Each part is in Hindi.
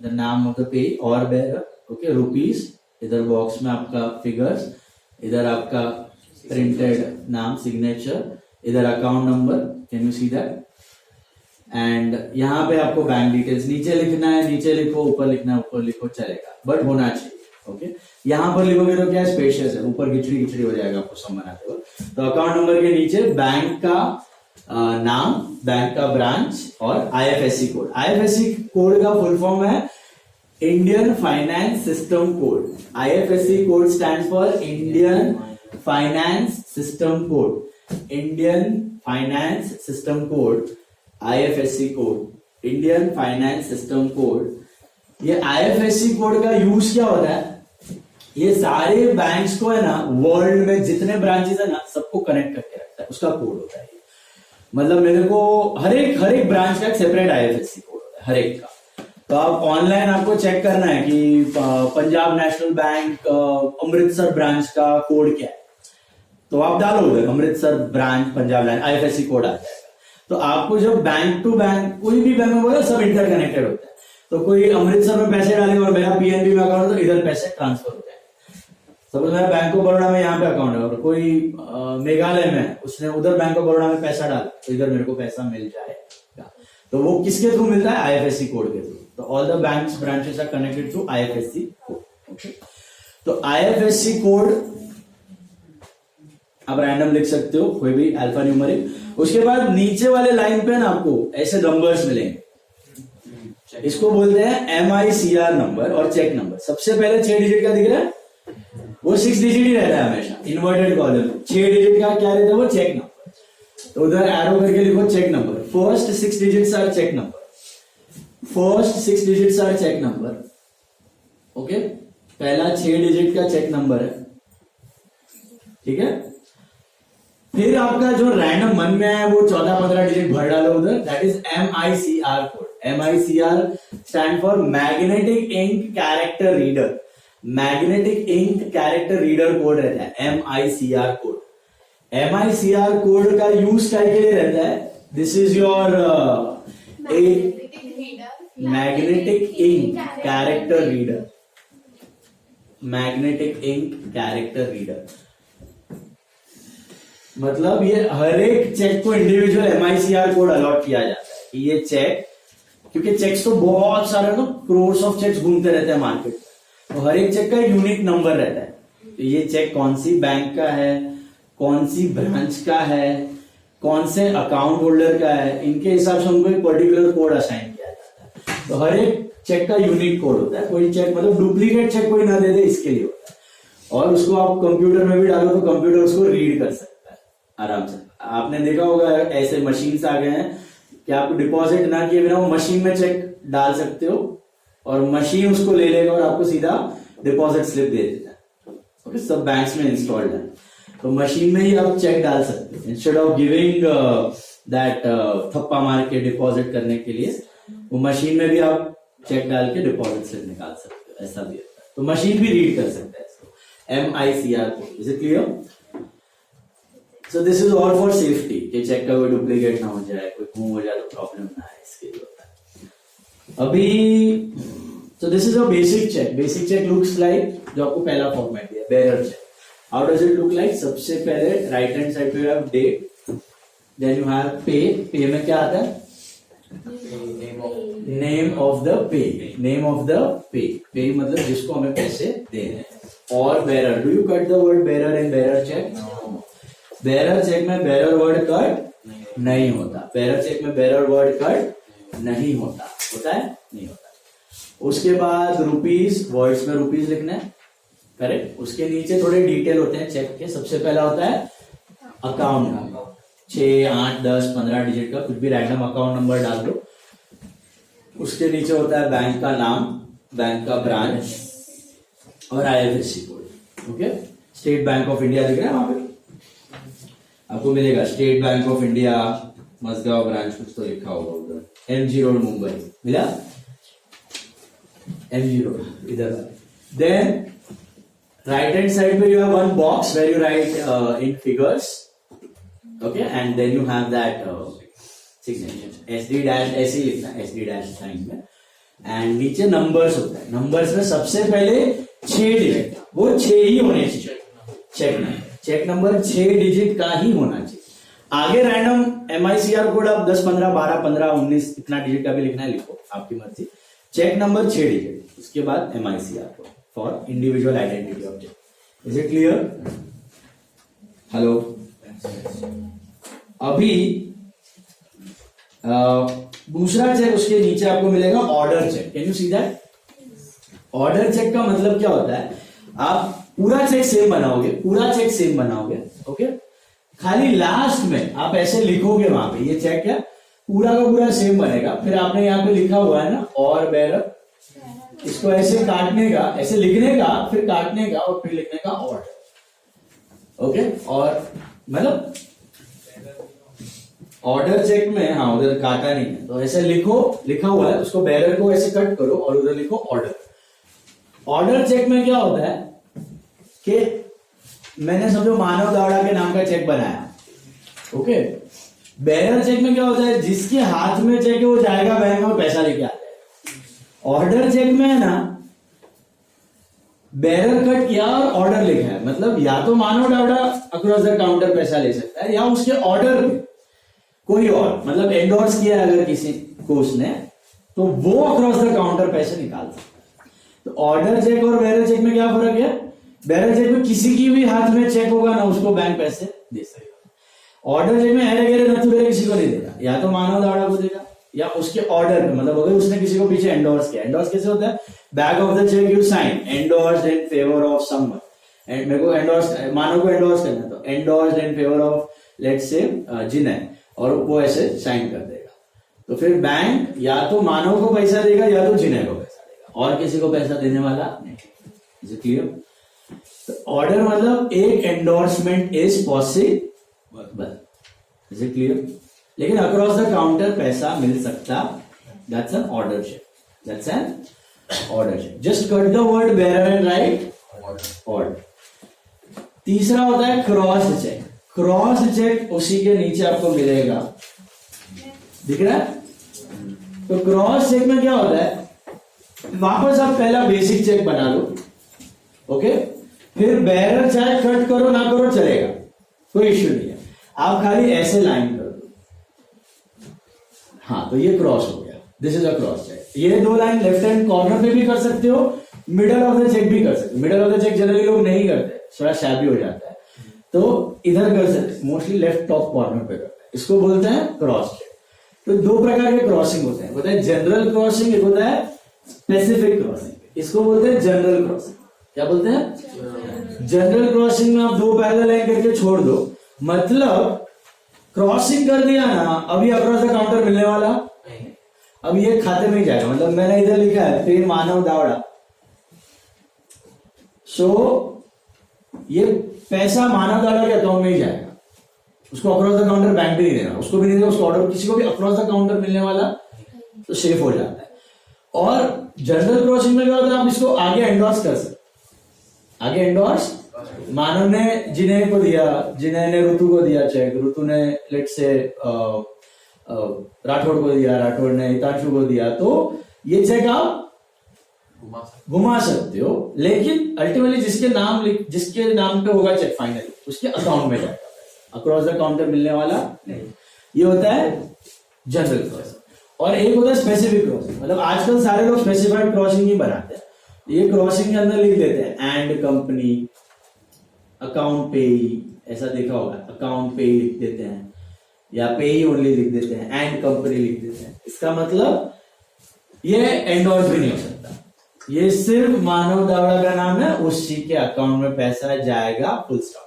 द नाम ऑफ द पे और बेरर, ओके, रुपीज, इधर बॉक्स में आपका फिगर्स, इधर आपका प्रिंटेड नाम सिग्नेचर, इधर account number, can you see that, and यहाँ पे आपको बैंक डिटेल्स नीचे लिखना है, नीचे लिखो, ऊपर लिखना है, ऊपर लिखो, चलेगा, बट होना चाहिए, ओके। यहाँ पर लिखोगे तो क्या है, स्पेशियस है, ऊपर खिचड़ी खिचड़ी हो जाएगा आपको सम बनाते हो। तो अकाउंट नंबर के नीचे बैंक का नाम, बैंक का ब्रांच और आईएफएससी कोड। आईएफएससी कोड का फुल फॉर्म है Indian finance system code. IFSC code stands for Indian finance system code. Indian finance system code, IFSC code, Indian finance system code. ये आईएफएससी कोड का यूज क्या होता है, ये सारे बैंक्स को है ना, वर्ल्ड में जितने ब्रांचेस है ना, सबको कनेक्ट करके रखता है, उसका कोड होता है। मतलब मेरे को हर एक ब्रांच का एक सेपरेट आईएफएससी कोड होता है, हर एक का। तो आप ऑनलाइन आपको चेक करना है कि Punjab national bank Amritsar branch का कोड क्या है, तो आप डालो उधर Amritsar branch Punjab bank, IFSC code आ जाएगा। तो आपको जब बैंक टू बैंक, कोई भी बैंक में बोला, सब इंटरकनेक्टेड होता है। तो कोई अमृतसर में पैसे डालेगा और मेरा पीएनबी में अकाउंट है, तो इधर पैसे ट्रांसफर हो जाएंगे। सपोज मेरा बैंक ऑफ बड़ौदा में यहाँ पे अकाउंट है और कोई मेघालय में, उसने उधर बैंक ऑफ बड़ौदा में पैसा डाला, तो इधर मेरे को पैसा मिल जाएगा। तो वो किसके थ्रू मिलता है, आईएफएससी कोड के थ्रू। तो all the banks branches are connected through IFSC code, okay. तो आईएफएससी कोड आप रैंडम लिख सकते हो, कोई भी अल्फा न्यूमेरिक। उसके बाद नीचे वाले लाइन पे ना आपको ऐसे नंबर्स मिलेंगे, इसको बोलते हैं MICR नंबर और चेक नंबर। सबसे पहले 6 डिजिट का दिख रहा है, वो 6 डिजिट ही रहता है हमेशा, इन्वर्टेड कॉलम। 6 डिजिट का क्या रहता है, वो चेक नंबर। तो उधर एरो करके लिखो cheque number. First 6 digits are cheque number, first 6 digits are cheque number, okay. पहला 6 डिजिट का चेक नंबर है, ठीक है। फिर आपका जो रैंडम मन में है वो 14-15 डिजिट भर डालो उधर, that is MICR code. MICR stand for magnetic ink character reader. Magnetic ink character reader code रहता है MICR कोड। MICR कोड का यूज क्या के लिए रहता है, this is your magnetic ink character reader, magnetic ink character reader. मतलब ये हर एक चेक को इंडिविजुअल MICR कोड अलॉट किया जाता है कि ये चेक, क्योंकि चेक्स तो बहुत सारे ना, क्रोर्स ऑफ चेक्स घूमते रहते हैं मार्केट में, तो हर एक चेक का एक यूनिक नंबर रहता है। तो ये चेक कौन सी बैंक का है, कौन सी ब्रांच का है, कौन से अकाउंट होल्डर का है, इनके हिसाब से उनको एक पर्टिकुलर कोड असाइन किया जाता है। तो हर एक चेक का यूनिक कोड होता है। कोई चेक मतलब डुप्लीकेट चेक कोई ना दे दे, इसके लिए होता है। और उसको आप कंप्यूटर में भी डालो तो कंप्यूटर उसको रीड कर सकता है आराम से। आपने देखा होगा ऐसे मशीन आ गए हैं कि आप डिपॉजिट ना किए बिना वो मशीन में चेक डाल सकते हो और मशीन उसको ले लेगा और आपको सीधा डिपॉजिट स्लिप दे देता है, ओके। सब बैंक्स में इंस्टॉल्ड है, तो मशीन में ही आप चेक डाल सकते हो इंस्टेड ऑफ गिविंग दैट थप्पा मार के डिपॉजिट करने के लिए, वो मशीन में भी आप चेक डाल के डिपॉजिट स्लिप निकाल सकते हो, ऐसा भी होता है। तो मशीन भी रीड कर सकता है इसको, MICR code. Is it clear? So this is all for safety, कि चेक का कोई डुप्लीकेट ना हो जाए, कोई गुम हो जाए तो प्रॉब्लम ना है, इसके लिए होता है। अभी so this is a basic check. Basic check looks like जो आपको पहला फॉर्मेट दिया, bearer check. How does it look like? सबसे पहले राइट हैंड साइड पे you have date, then you have pay. Pay में क्या आता है? Name of the pay. Name of the pay. Pay मतलब जिसको हमें पैसे देने हैं। और bearer. Do you cut the word bearer in bearer check? Bearer check में बेरर वर्ड कट नहीं होता। बेरर चेक में बेरर वर्ड कट नहीं होता, होता है? नहीं होता। उसके बाद रुपीस, वर्ड्स में रुपीस लिखना है, करेक्ट। उसके नीचे थोड़े डिटेल होते हैं चेक के। सबसे पहला होता है अकाउंट नंबर, 6, 8, 10, 15 डिजिट का कुछ भी रैंडम अकाउंट नंबर डाल दो। उसके नीचे होता है बैंक का नाम, बैंक का ब्रांच और IFSC code, okay. State bank of India दिख रहा है वहां पे आपको मिलेगा, state bank of India Mazagon branch, कुछ तो लिखा होगा उधर। MG रोड मुंबई मिला, MG रोड इधर। देन राइट हैंड साइड पे you have one box where you write in figures, okay, and then you have that signature. SD dash ऐसे ही लिखना है, SD डैश साइन में। एंड नीचे नंबर्स होता है, नंबर्स में सबसे पहले 6 डिजिट, वो 6 ही होने चाहिए। चेक नंबर 6 डिजिट का ही होना चाहिए। आगे रैंडम MICR कोड आप 10, 15, 12, 15, 19 इतना डिजिट का भी लिखना है लिखो, आपकी मर्जी। चेक नंबर 6 डिजिट, उसके बाद MICR code for individual identity object. Is it clear? Hello. अभी दूसरा चेक, उसके नीचे आपको मिलेगा order cheque. Can you see that? Order cheque का मतलब क्या होता है, आप पूरा चेक सेम बनाओगे, ओके। खाली लास्ट में आप ऐसे लिखोगे वहां पे, ये चेक है पूरा का पूरा सेम बनेगा। फिर आपने यहाँ पे लिखा हुआ है ना और बेरर, इसको ऐसे काटने का, ऐसे लिखने का, फिर काटने का और फिर लिखने का ऑर्डर, ओके। और मतलब ऑर्डर चेक में, हाँ उधर काटा नहीं है तो ऐसे लिखो, लिखा हुआ है उसको बेरर को ऐसे कट करो और उधर लिखो ऑर्डर। ऑर्डर चेक में क्या होता है कि मैंने समझो मानव दावड़ा के नाम का चेक बनाया, ओके। बेरर चेक में क्या होता है, जिसके हाथ में चेक है वो जाएगा बैंक में पैसा लेके आ जाएगा। ऑर्डर चेक में है ना, बेरर कट किया और ऑर्डर लिखा है, मतलब या तो मानव दावड़ा अक्रॉस द काउंटर पैसा ले सकता है, या उसके ऑर्डर पे कोई और, मतलब एंडोर्स किया अगर किसी को उसने, तो वो अक्रॉस द काउंटर पैसे निकाल सकता है। तो ऑर्डर चेक और बेरर चेक में क्या फर्क है? बेरर चेक में किसी की भी हाथ में चेक होगा ना, उसको बैंक पैसे दे सकेगा। ऑर्डर चेक में हेरे गेरे नथु गेरे किसी को नहीं देगा, या तो मानव दावड़ा को देगा या उसके ऑर्डर पे, मतलब अगर उसने किसी को पीछे एंडोर्स किया। एंडोर्स कैसे होता है? Back of the cheque you sign endorsed in favour of someone, and मेरे को एंडोर्स, मानव को एंडोर्स करना, तो endorsed in favour of let's say Jinay, और वो ऐसे साइन कर देगा। तो फिर बैंक या तो मानव को पैसा देगा या तो जिनय को पैसा देगा, और किसी को पैसा देने वाला नहीं। Is it clear? ऑर्डर मतलब एक endorsement is possible. Is it clear? लेकिन अक्रॉस द काउंटर पैसा मिल सकता, that's an order cheque, that's an order cheque. Just cut the word bearer and write order. तीसरा होता है क्रॉस चेक। क्रॉस चेक उसी के नीचे आपको मिलेगा, दिख रहा है? तो क्रॉस चेक में क्या होता है, वापस आप पहला बेसिक चेक बना लो, ओके। फिर बेरर चाहे कट करो ना करो चलेगा, कोई इश्यू नहीं है, आप खाली ऐसे लाइन कर दो। हाँ, तो ये क्रॉस हो गया, this is a cross cheque. ये 2 लाइन लेफ्ट हैंड कॉर्नर पे भी कर सकते हो, मिडल ऑफ द चेक भी कर सकते हो। Middle of the cheque generally लोग नहीं करते, थोड़ा शैबी हो जाता है, तो इधर कर सकते, मोस्टली लेफ्ट टॉप कॉर्नर पे करते हैं, इसको बोलते हैं क्रॉस चेक। तो 2 प्रकार के क्रॉसिंग होते हैं, होता है जनरल क्रॉसिंग, एक होता है स्पेसिफिक क्रॉसिंग। इसको बोलते हैं जनरल क्रॉसिंग। क्या बोलते हैं? जनरल क्रॉसिंग में आप 2 पैरेलल लाइन करके छोड़ दो, मतलब क्रॉसिंग कर दिया ना, अभी अक्रॉस द काउंटर मिलने वाला नहीं, अब ये खाते में ही जाएगा। मतलब मैंने इधर लिखा है फिर मानव दावड़ा, सो ये पैसा मानव दावड़ा के अकाउंट में ही जाएगा, उसको अक्रॉस द काउंटर बैंक भी नहीं देना, उसको भी नहीं देना, उसको ऑर्डर किसी को भी अक्रॉस द काउंटर मिलने वाला, तो सेफ हो जाता है। और जनरल क्रॉसिंग में क्या होता है, आप इसको आगे एंडोर्स कर सकते, आगे एंडोर्स, मानव ने जिनय को दिया, जिनय ने ऋतु को दिया चेक, ऋतु ने लेट्स से राठौड़ को दिया, राठौड़ ने हितांशु को दिया, तो ये चेक आप घुमा सकते हो, लेकिन अल्टीमेटली जिसके नाम पे होगा चेक फाइनली उसके अकाउंट में जाएगा, अक्रॉस द काउंटर मिलने वाला नहीं। ये होता है जनरल क्रॉसिंग। और एक होता है स्पेसिफिक क्रॉसिंग, मतलब आजकल सारे लोग स्पेसिफाइड क्रॉसिंग ही बनाते हैं। ये क्रॉसिंग के अंदर लिख देते हैं एंड कंपनी, अकाउंट पेई, ऐसा देखा होगा, अकाउंट पेई लिख देते हैं, या पेई ओनली लिख देते हैं, एंड कंपनी लिख देते हैं। इसका मतलब ये एंडोर्स भी नहीं हो सकता, ये सिर्फ मानव दावड़ा का नाम है, उसी के अकाउंट में पैसा जाएगा, full stop.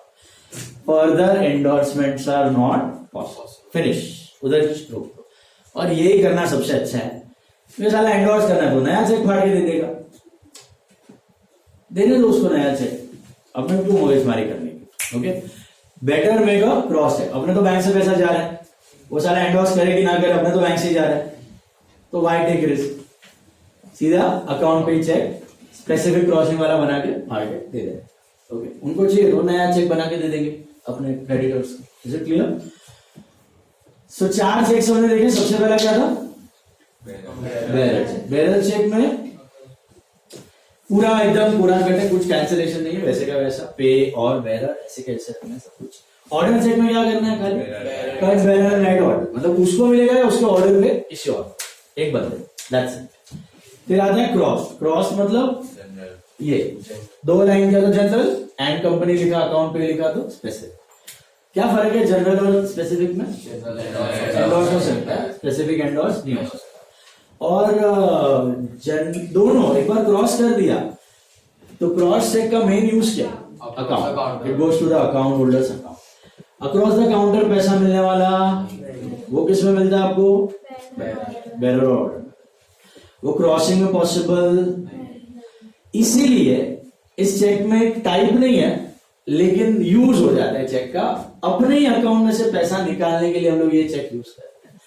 Further endorsements are not possible, finish, उधर रोक दो। और यही करना सबसे अच्छा है। ये साला एंडोर्स करना है तो नया चेक फाड़ के दे देगा, देने दो उसको नया चेक, अपने क्यों मगजमारी करने की, okay. Better make a cross cheque. अपने तो बैंक से पैसा जा रहा है, वो साला एंडोर्स करेगी ना करे, अपने तो बैंक से जा रहा है, तो वाई टेक रिस्क, सीधा अकाउंट पे चेक स्पेसिफिक क्रॉसिंग वाला बना के फाड़ के दे दे, ओके। उनको चाहिए तो नया चेक बना के दे देंगे अपने क्रेडिटर्स को। Is it clear? So 4 cheques हमने देखे। सबसे पहला क्या था? Bearer check. बेरर चेक में पूरा एकदम पूरा कटे, कुछ कैंसिलेशन नहीं है, वैसे का वैसा पे और बेरर ऐसे कैसे रखना है सब कुछ। ऑर्डर चेक में क्या करना है, खाली कट बेरर नेट ऑर्डर, मतलब उसको मिलेगा या उसके ऑर्डर पे इश्यू ऑर्डर एक बंदे, दैट्स इट। फिर आता है क्रॉस। क्रॉस मतलब ये दो लाइन क्या, तो जनरल एंड कंपनी लिखा, अकाउंट पे लिखा तो स्पेसिफिक। क्या फर्क है जनरल और स्पेसिफिक में? एंडोर्स हो सकता है, स्पेसिफिक एंडोर्स नहीं हो सकता। और दोनों एक बार क्रॉस कर दिया तो क्रॉस चेक का मेन यूज क्या? Account, it goes to the account holders account. Across the counter पैसा मिलने वाला वो किस में मिलता है आपको? Bearer order. वो क्रॉसिंग में पॉसिबल, इसीलिए इस चेक में एक टाइप नहीं है लेकिन यूज हो जाता है चेक का। अपने ही अकाउंट में से पैसा निकालने के लिए हम लोग ये चेक यूज करते हैं,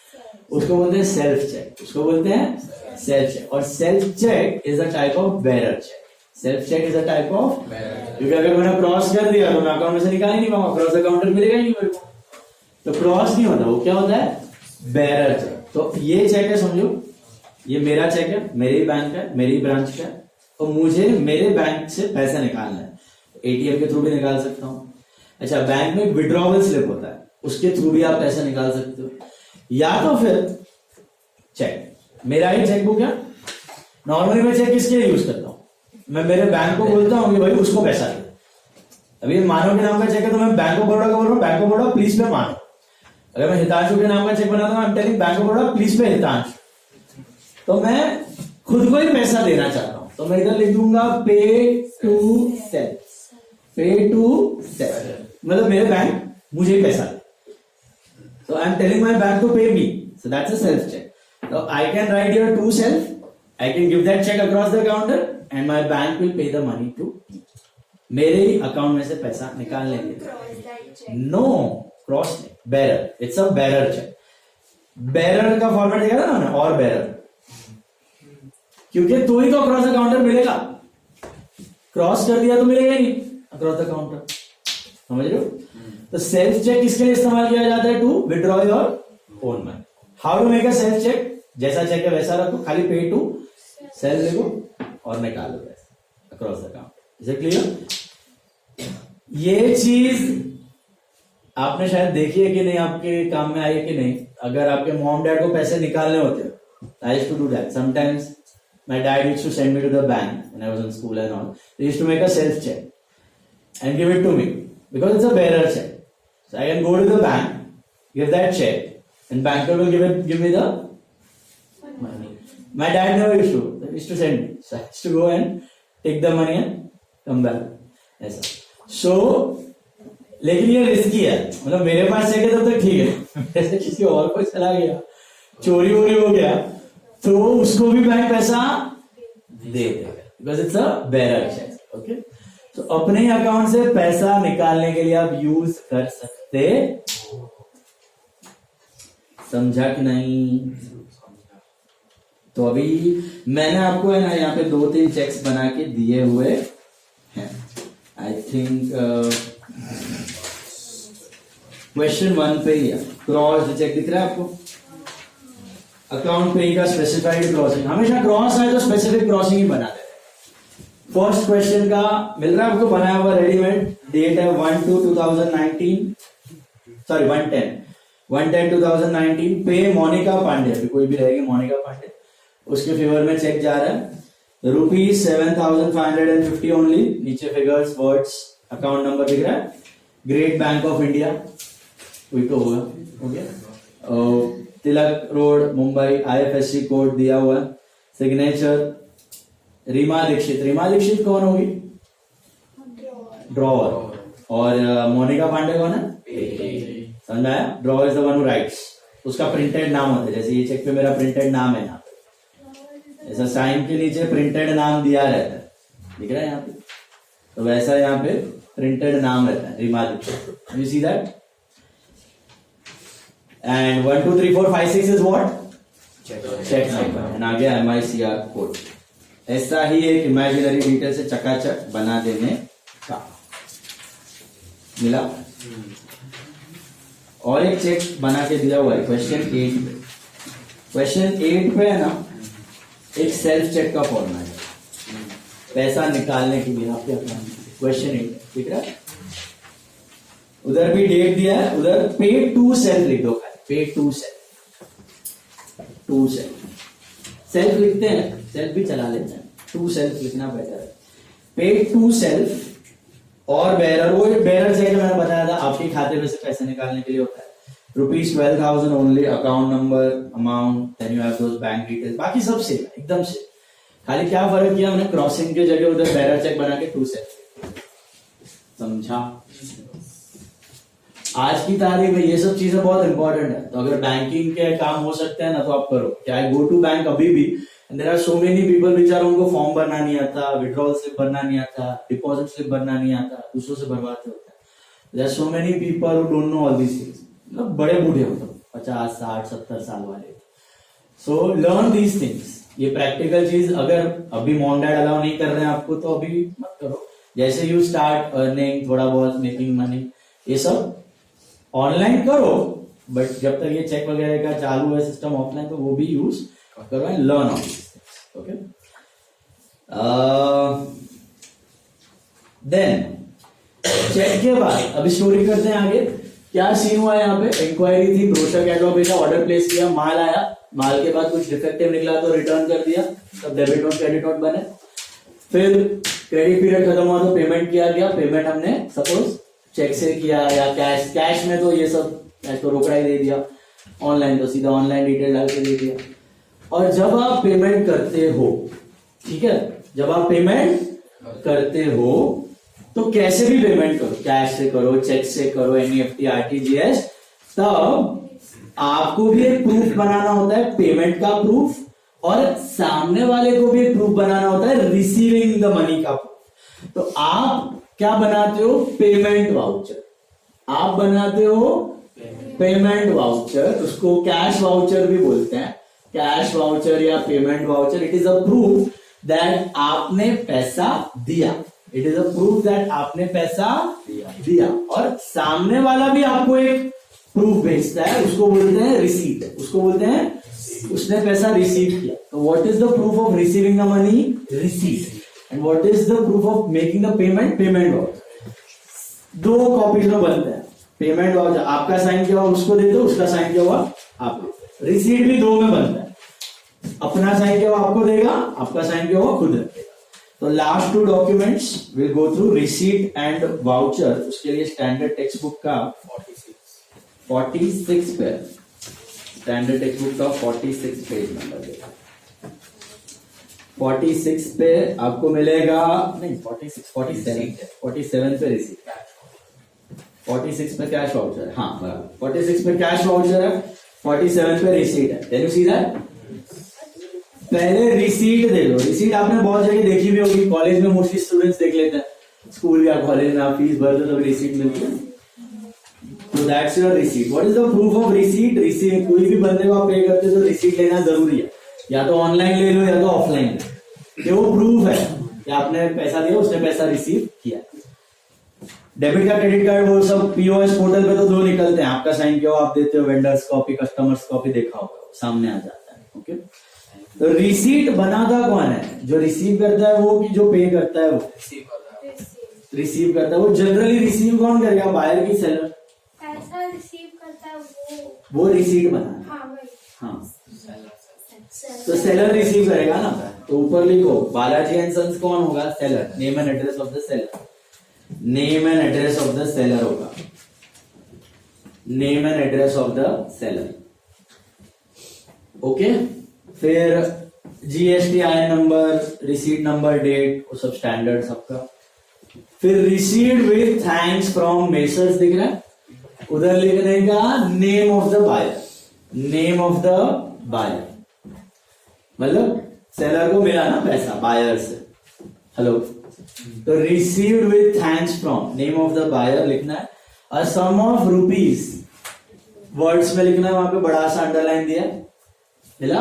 उसको बोलते हैं सेल्फ चेक। उसको बोलते हैं सेल्फ चेक। और self cheque is a type of bearer cheque. Self cheque is a type of, क्योंकि अगर मैंने क्रॉस कर दिया तो मैं अकाउंट में से निकाल ही नहीं पाऊंगा, क्रॉस द काउंटर मिलेगा ही नहीं मेरे को, तो क्रॉस नहीं होता। वो क्या होता है? Bearer check. तो ये चेक है, समझो ये मेरा चेक है, मेरी बैंक है, मेरी ब्रांच का है, और मुझे मेरे बैंक से पैसा निकालना है, एटीएम के थ्रू भी निकाल सकता हूं। अच्छा, बैंक में विड्रॉवल स्लिप होता है, उसके थ्रू भी आप पैसा निकाल सकते हो, या तो फिर चेक। मेरा ही चेकबुक है, नॉर्मली मैं चेक किसके लिए यूज करता हूं? मैं मेरे बैंक को बोलता हूं कि भाई उसको पैसा दे। अभी मानव के नाम का चेक है तो मैं बैंक ऑफ बड़ौदा को बोल रहा हूँ, bank of Baroda please pay मानो। अगर मैं हितांशु के नाम का चेक बनाता हूं, I am telling bank of Baroda please pay Hitanshu. तो मैं खुद को ही पैसा देना चाहता हूं, तो मैं इधर लिख दूंगा पे टू सेल्फ। पे टू सेल्फ मतलब मेरे बैंक मुझे ही पैसा दे, so I'm telling my bank to pay me, so that's a self check. So I can write here to self, I can give that check across the counter and my bank will pay the money to me. मेरे ही अकाउंट में से पैसा निकाल लेंगे। नो क्रॉस नहीं, bearer, it's a bearer check. Bearer का फॉर्मेट देखा था ना, और बेरर, क्योंकि तो ही तो अक्रॉस द काउंटर मिलेगा, क्रॉस कर दिया तो मिलेगा ही नहीं अक्रॉस द काउंटर, समझ रहे हो? तो सेल्फ चेक किसके लिए इस्तेमाल किया जाता है? To withdraw your own money. How to make a self cheque? जैसा चेक है वैसा रखो, खाली पे टू सेल्फ लिखो और निकालो पैसा across the counter. Is it clear? ये चीज आपने शायद देखी है कि नहीं, आपके काम में आई है कि नहीं? अगर आपके मॉम डैड को पैसे निकालने होते हैं, I used to do that sometimes. My dad used to send me to the bank when I was in school and all. They used to make a self check and give it to me because it's a bearer check. So I can go to the bank, give that check, and banker will give me the money. My dad never used to. He used to send me. So I used to go and take the money and come back. ऐसा. So लेकिन ये रिस्की है, मतलब मेरे पास चेक है तब तक ठीक है, जैसे किसी और को चला गया, चोरी वोरी हो गया, तो उसको भी बैंक पैसा दे देगा, because it's a bearer check. Okay, तो अपने अकाउंट से पैसा निकालने के लिए आप यूज कर सकते, समझा कि नहीं? तो अभी मैंने आपको है ना यहाँ पे 2-3 चेक्स बना के दिए हुए हैं। आई थिंक क्वेश्चन 1 पे ही क्रॉस चेक दिख रहा है आपको, अकाउंट पे का स्पेसिफाइड क्रॉसिंग, हमेशा क्रॉस है तो स्पेसिफिक क्रॉसिंग ही बना देते। फर्स्ट क्वेश्चन का मिल रहा है आपको बनाया हुआ रेडीमेड, डेट है 1/2/2019, सॉरी 1/10/2019, पे मोनिका पांडे, अभी कोई भी रहेगी मोनिका पांडे, उसके फेवर में चेक जा रहा है, ₹7,550 ओनली। नीचे फिगर्स, वर्ड्स, अकाउंट नंबर दिख रहा है, ग्रेट बैंक ऑफ इंडिया, कोई तो होगा, ओके, तिलक रोड मुंबई, IFSC कोड दिया हुआ, सिग्नेचर रीमा दीक्षित। रीमा दीक्षित कौन होगी? ड्रॉवर। और मोनिका पांडे कौन है? समझ आया? Drawer is the one who rights, उसका प्रिंटेड नाम होता है, जैसे ये चेक पे मेरा प्रिंटेड नाम है यहाँ पे, ऐसा साइन के नीचे प्रिंटेड नाम दिया रहता है, दिख रहा है यहाँ पे, तो वैसा यहाँ पे प्रिंटेड नाम रहता है, Reema Dixit. You see that? And 1 2 3 4 5 6 is what? Check number. And आगे MICR कोड। ऐसा ही एक इमेजिनरी डिटेल से चकाचक बना देने का मिला। और एक चेक बना के दिया हुआ है क्वेश्चन 8 में, क्वेश्चन 8 पे है ना, एक सेल्फ चेक का फॉर्मेट है पैसा निकालने के लिए आपके अकाउंट में। क्वेश्चन 8 ठीक है, उधर भी डेट दिया है, उधर पे टू सेल्फ लिख दो, pay to self, to self, self लिखते हैं, सेल्फ भी चला लेते हैं, टू सेल्फ लिखना बेटर है। पे टू सेल्फ और बेरर, वो बेरर से मैंने बताया था आपके खाते में से पैसे निकालने के लिए होता है। ₹12,000 only, account number, amount, then you have those bank details, बाकी सब सेम है एकदम से। खाली क्या फर्क किया हमने, क्रॉसिंग के जगह उधर बेरर चेक बना के टू सेल्फ, समझा। आज की तारीख में ये सब चीजें बहुत इंपॉर्टेंट है, तो अगर बैंकिंग के काम हो सकते हैं ना तो आप करो। क्या है, गो टू बैंक अभी भी, there are so many people बेचारों उनको फॉर्म भरना नहीं आता, विड्रॉल स्लिप भरना नहीं आता, डिपॉजिट स्लिप भरना नहीं आता, दूसरों से भरवाते होते हैं। There are so many people who don't know all this things, मतलब बड़े बूढ़े होते हैं 50, 60, 70 साल वाले। सो लर्न दीज थिंग्स, ये प्रैक्टिकल चीज अगर अभी मॉम डैड अलाउ नहीं कर रहे हैं आपको तो अभी मत करो। जैसे यू स्टार्ट अर्निंग, थोड़ा बहुत मेकिंग मनी, ये सब ऑनलाइन करो, बट जब तक ये चेक वगैरह का चालू है सिस्टम ऑफलाइन, तो वो भी यूज करो and learn on this things, okay. Then cheque के बाद अभी स्टोरी करते हैं आगे। क्या सीन हुआ यहाँ पे, इंक्वायरी थी, ब्रोशर कैटलॉग भेजा, ऑर्डर प्लेस किया, माल आया, माल के बाद कुछ डिफेक्टिव निकला तो रिटर्न कर दिया, तब डेबिट नोट क्रेडिट नोट बने। फिर क्रेडिट पीरियड खत्म हुआ तो पेमेंट किया गया, पेमेंट हमने सपोज चेक से किया या कैश, कैश में तो ये सब कैश तो रोकड़ा ही दे दिया, ऑनलाइन तो सीधा ऑनलाइन डिटेल डाल के दे दिया। और जब आप पेमेंट करते हो, ठीक है, जब आप पेमेंट करते हो तो कैसे भी पेमेंट करो, कैश से करो, चेक से करो, एनईएफटी, आरटीजीएस, तब आपको भी एक प्रूफ बनाना होता है, पेमेंट का प्रूफ, और सामने वाले को भी एक प्रूफ बनाना होता है, रिसीविंग द मनी का प्रूफ। तो आप क्या बनाते हो, पेमेंट वाउचर, आप बनाते हो पेमेंट वाउचर, उसको कैश वाउचर भी बोलते हैं, कैश वाउचर या payment voucher. It is a proof that आपने पैसा दिया, it is a proof that आपने पैसा दिया, और सामने वाला भी आपको एक प्रूफ भेजता है, उसको बोलते हैं रिसीट, उसको बोलते हैं उसने पैसा रिसीव किया। तो what is the proof of receiving the money, receipt, and what is the proof of making the payment, payment voucher. दो कॉपीज में बनते हैं, पेमेंट वाउचर आपका साइन किया हुआ उसको देते हो, उसका साइन किया हुआ आप देते। रिसीट भी दो में बनता है, अपना साइन किया हुआ आपको देगा, आपका साइन किया हुआ खुद रखेगा। तो last two documents will go through, receipt and voucher. उसके लिए स्टैंडर्ड टेक्स्ट बुक का 46 पे, स्टैंडर्ड टेक्स्ट बुक का 46 पेज नंबर देगा, 46 पे आपको मिलेगा, नहीं 47 पे रिसीट, 46 पे कैश वाउचर है, हाँ बराबर, 46 पे कैश वाउचर है, 47 पे रिसीट है। Can you see that? पहले रिसीट दे दो। रिसीट आपने बहुत जगह देखी भी होगी, कॉलेज में मोस्टली स्टूडेंट्स देख लेते हैं, स्कूल या कॉलेज में आप फीस भर दो तभी रिसीट मिलती है। तो that's your receipt. What is the proof of receipt? Receipt, कोई भी बंदे को आप पे करते हो तो रिसीट लेना जरूरी है, या तो ऑनलाइन ले लो या तो ऑफलाइन ले लो, ये वो प्रूफ है कि आपने पैसा दिया, उसने पैसा रिसीव किया। डेबिट का, क्रेडिट कार्ड, वो सब पीओएस पोर्टल पे तो दो निकलते हैं, आपका साइन किया आप देते हो, वेंडर्स कॉपी, कस्टमर्स कॉपी देखा होगा, सामने आ जाता है। ओके, तो रिसीट बनाता कौन है? जो रिसीव करता है वो, कि जो पे करता है वो? रिसीव करता है वो। जनरली रिसीव कौन करेगा, बायर की सेलर? पैसा रिसीव करता है वो रिसीट बना। हाँ, तो सेलर रिसीव करेगा ना। तो ऊपर लिखो बालाजी एंड सन्स कौन होगा? Seller. Name and address of the seller, name and address of the seller होगा, name and address of the seller. Okay, फिर GST, I number, receipt number, date, वो सब स्टैंडर्ड सबका। फिर received with thanks from messrs दिख रहा है, उधर लिखने का name of the buyer, name of the buyer, मतलब सेलर को मिला ना पैसा बायर से। हेलो, तो received with thanks from, name of the buyer लिखना है, अ सम ऑफ रुपीज, वर्ड्स में लिखना है, वहां पे बड़ा सा अंडरलाइन दिया मिला,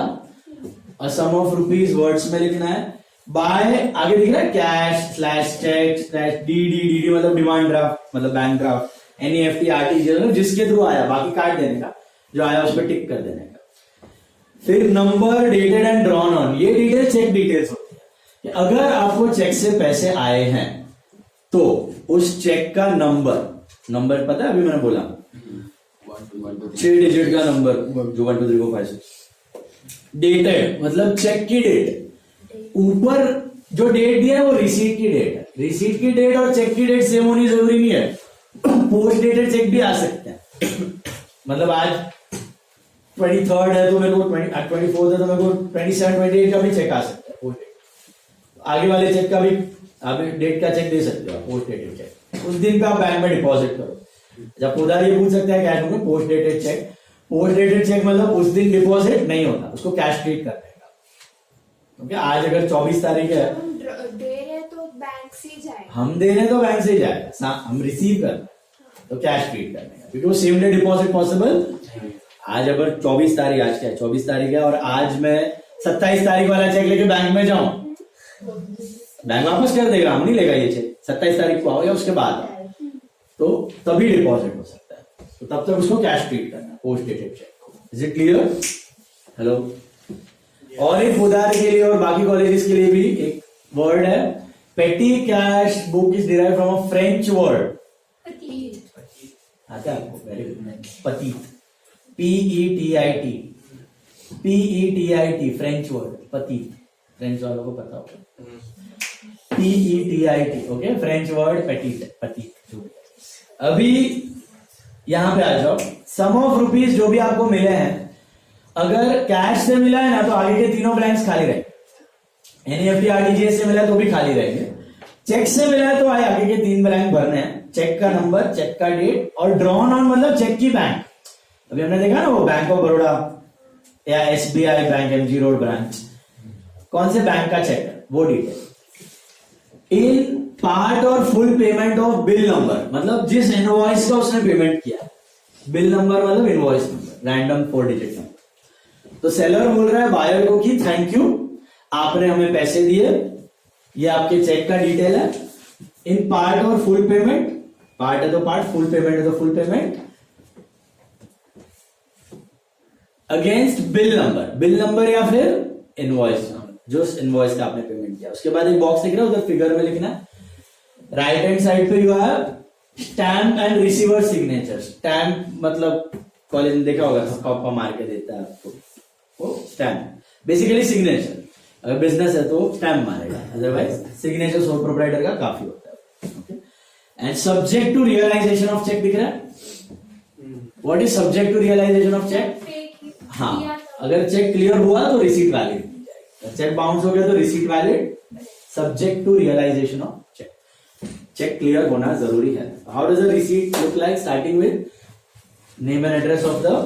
a sum of rupees words में लिखना है। बाय, आगे दिख रहा है cash slash cheque slash DD, मतलब डिमांड ड्राफ्ट, मतलब बैंक ड्राफ्ट, एनईएफटी, आरटीजीएस, जिसके थ्रू आया, बाकी काट देने का, जो आया उस पर टिक कर देने का। फिर number, dated and drawn on, ये डिटेल चेक डिटेल्स होती है कि अगर आपको चेक से पैसे आए हैं तो उस चेक का नंबर पता है, अभी मैंने बोला 6 डिजिट का नंबर जो 1 2 3 4 5 6, डेटेड मतलब चेक की डेट, ऊपर जो डेट दिया है वो रिसीट की डेट है, रिसीट की डेट और चेक की डेट सेम होनी जरूरी नहीं है, पोस्ट डेटेड चेक भी आ सकते हैं। मतलब आज 23rd है तो मेरे को 24th है तो मेरे को 27 28 का भी चेक आ सकता है, पोस्ट डेट। आगे वाले चेक का भी आप डेट का चेक दे सकते हो, पोस्ट डेटेड चेक उस दिन पे आप बैंक में डिपॉजिट करो। जब उधार ये पूछ सकता है कैश में, post dated cheque, post dated cheque मतलब उस दिन डिपॉजिट नहीं होता, उसको कैश ट्रीट कर देगा। क्योंकि आज अगर 24 तारीख है, हम दे रहे हैं तो बैंक से ही जाएगा, हम दे रहे हैं तो बैंक से ही जाएगा, हम रिसीव कर रहे हैं तो कैश ट्रीट कर देगा, क्योंकि वो सेम डे डिपॉजिट पॉसिबल। आज अगर 24 तारीख, आज क्या है 24 तारीख है और आज मैं 27 तारीख वाला चेक लेके बैंक में जाऊं, बैंक वापस कर देगा, हम नहीं लेगा ये चेक, 27 तारीख को आओ या उसके बाद आओ, तो तभी डिपॉजिट हो सकता है, तो तब तक उसको कैश ट्रीट करना, पोस्ट डेटेड चेक को। Is it clear? हेलो। और एक उधार के लिए और बाकी कॉलेजेस के लिए भी एक वर्ड है, petty cash book is derived from a French word, आता है आपको? Very good, petit, PETIT, PETIT, French word petit, French वालों को पता होगा, PETIT, okay, French word petit, petit. अभी यहां पे आ जाओ, सम ऑफ रुपीज जो भी आपको मिले हैं, अगर कैश से मिला है ना तो आगे के तीनों ब्लैंक्स खाली रहेंगे, NEFT RTGS से मिला है तो भी खाली रहेंगे, चेक से मिला है तो आगे के 3 ब्लैंक भरने हैं, चेक का नंबर, चेक का डेट, और ड्रॉन ऑन मतलब चेक की बैंक। अभी हमने देखा ना वो बैंक ऑफ बड़ौदा या SBI bank MG road branch, कौन से बैंक का चेक है वो डिटेल। इन पार्ट और full payment of bill number, मतलब जिस इनवॉइस का उसने पेमेंट किया, बिल नंबर मतलब invoice number, random 4 digit number. तो सेलर बोल रहा है बायर को कि थैंक यू, आपने हमें पैसे दिए, ये आपके चेक का डिटेल है। इन पार्ट और फुल पेमेंट, पार्ट है तो पार्ट, फुल पेमेंट है तो full payment, against bill number या फिर इनवॉइस नंबर, जो इनवॉइस का आपने पेमेंट किया। उसके बाद एक बॉक्स दिख रहा है उधर फिगर में लिखना है, राइट हैंड साइड पे you have stamp and receiver signature. Stamp मतलब कॉलेज में देखा होगा, कॉपा मार के देता है आपको, वो स्टैम्प बेसिकली सिग्नेचर। अगर बिजनेस है तो स्टैम्प मारेगा, अदरवाइज सिग्नेचर सोल प्रोप्राइटर का काफी होता है, okay. And subject to realisation of cheque दिख रहा है, what is subject to realisation of cheque? हाँ, अगर चेक क्लियर हुआ तो रिसीट वैलिड मिल जाएगी, चेक बाउंस हो गया तो receipt valid, subject to realisation of cheque. Cheque clear होना जरूरी है। How does a receipt look like? Starting with name and address of the